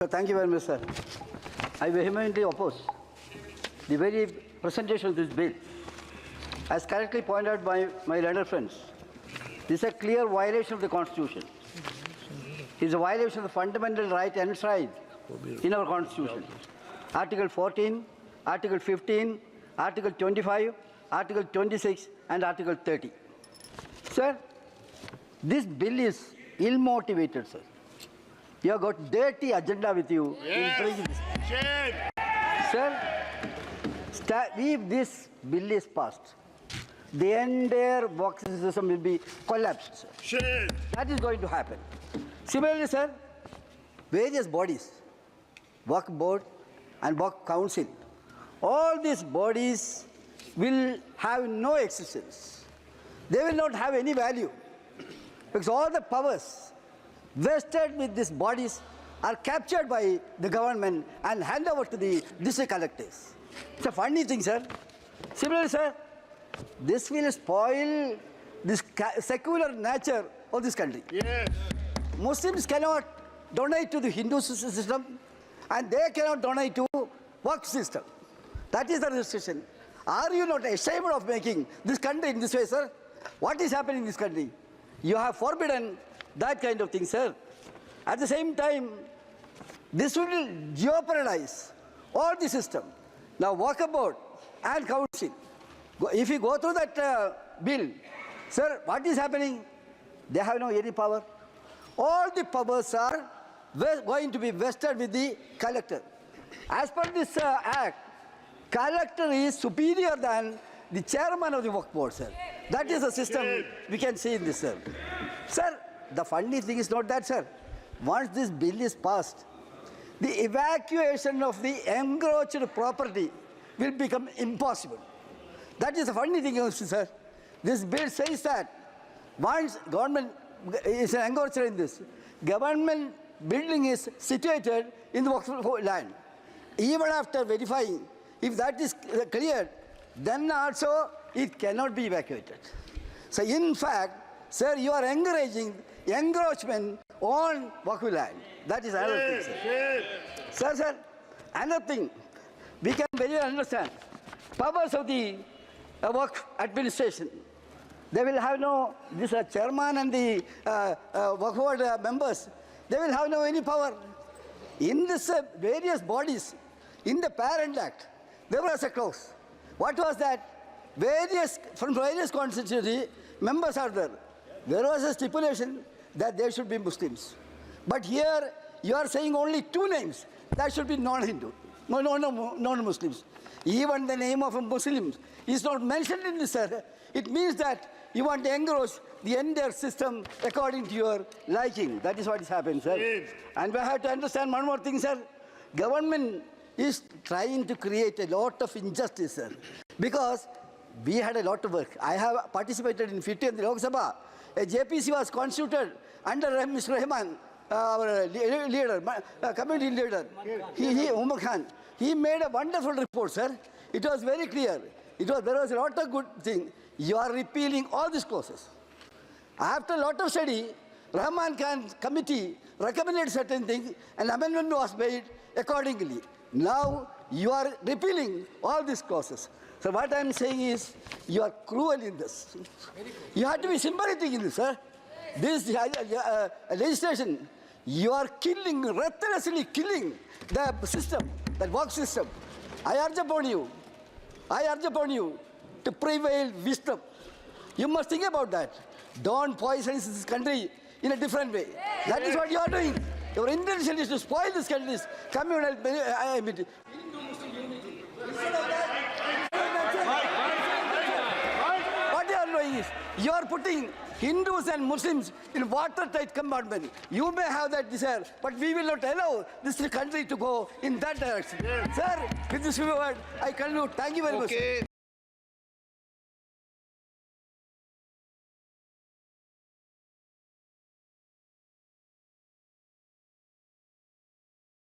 Thank you very much, sir. I vehemently oppose the very presentation of this bill. As correctly pointed out by my learned friends, this is a clear violation of the Constitution. It is a violation of the fundamental right enshrined in our Constitution. Article 14, Article 15, Article 25, Article 26, and Article 30. Sir, this bill is ill-motivated, sir. You have got dirty agenda with you in bringing this. Sir, if this bill is passed, the entire Waqf system will be collapsed, sir. That is going to happen. Similarly, sir, various bodies, Waqf Board and Waqf Council, all these bodies will have no existence. They will not have any value because all the powers vested with these bodies are captured by the government and handed over to the district collectors. It's a funny thing, sir. Similarly, sir, this will spoil this secular nature of this country. Yes. Muslims cannot donate to the Hindu system and they cannot donate to Waqf system. That is the restriction. Are you not ashamed of making this country in this way, sir? What is happening in this country? You have forbidden that kind of thing, sir. At the same time, this will jeopardize all the system. Now, Waqf Board and Council, if you go through that bill, sir, what is happening? They have no any power. All the powers are going to be vested with the collector. As per this act, collector is superior than the chairman of the Waqf Board, sir. That is the system we can see in this, sir. Sir, the funny thing is not that, sir. Once this bill is passed, the evacuation of the encroached property will become impossible. That is the funny thing, sir. This bill says that once government is encroached in this, government building is situated in the Waqf land. Even after verifying, if that is cleared, then also it cannot be evacuated. So in fact, sir, you are encouraging encroachment on Waqf land. That is another thing, sir. Sir, another thing, we can very well understand. Powers of the Waqf administration, they will have no, this chairman and the Waqf Board members, they will have no any power. In this various bodies, in the Parent Act, there was a clause. What was that? From various constituency, members are there. There was a stipulation that there should be Muslims. But here, you are saying only two names. That should be non-Hindu, non-Muslims. Even the name of a Muslim is not mentioned in this, sir. It means that you want to engross the entire system according to your liking. That is what is happening, sir. Yes. And we have to understand one more thing, sir. Government is trying to create a lot of injustice, sir. Because we had a lot of work. I have participated in 50 in the Lok Sabha. A JPC was constituted under Mr. Rahman, our leader, community leader. Umar Khan. He made a wonderful report, sir. It was very clear. There was a lot of good thing. You are repealing all these clauses. After a lot of study, Rahman Khan committee recommended certain things and amendment was made accordingly. Now you are repealing all these clauses. So what I am saying is, you are cruel in this. You have to be sympathetic in this, sir. This legislation, you are killing, ruthlessly killing the system, the Waqf system. I urge upon you to prevail wisdom. You must think about that. Don't poison this country in a different way. That is what you are doing. Your intention is to spoil this country's communal unity. What you are doing is, you are putting Hindus and Muslims in watertight compartment. You may have that desire, but we will not allow this country to go in that direction. Sir, with this word, I conclude. Thank you very much.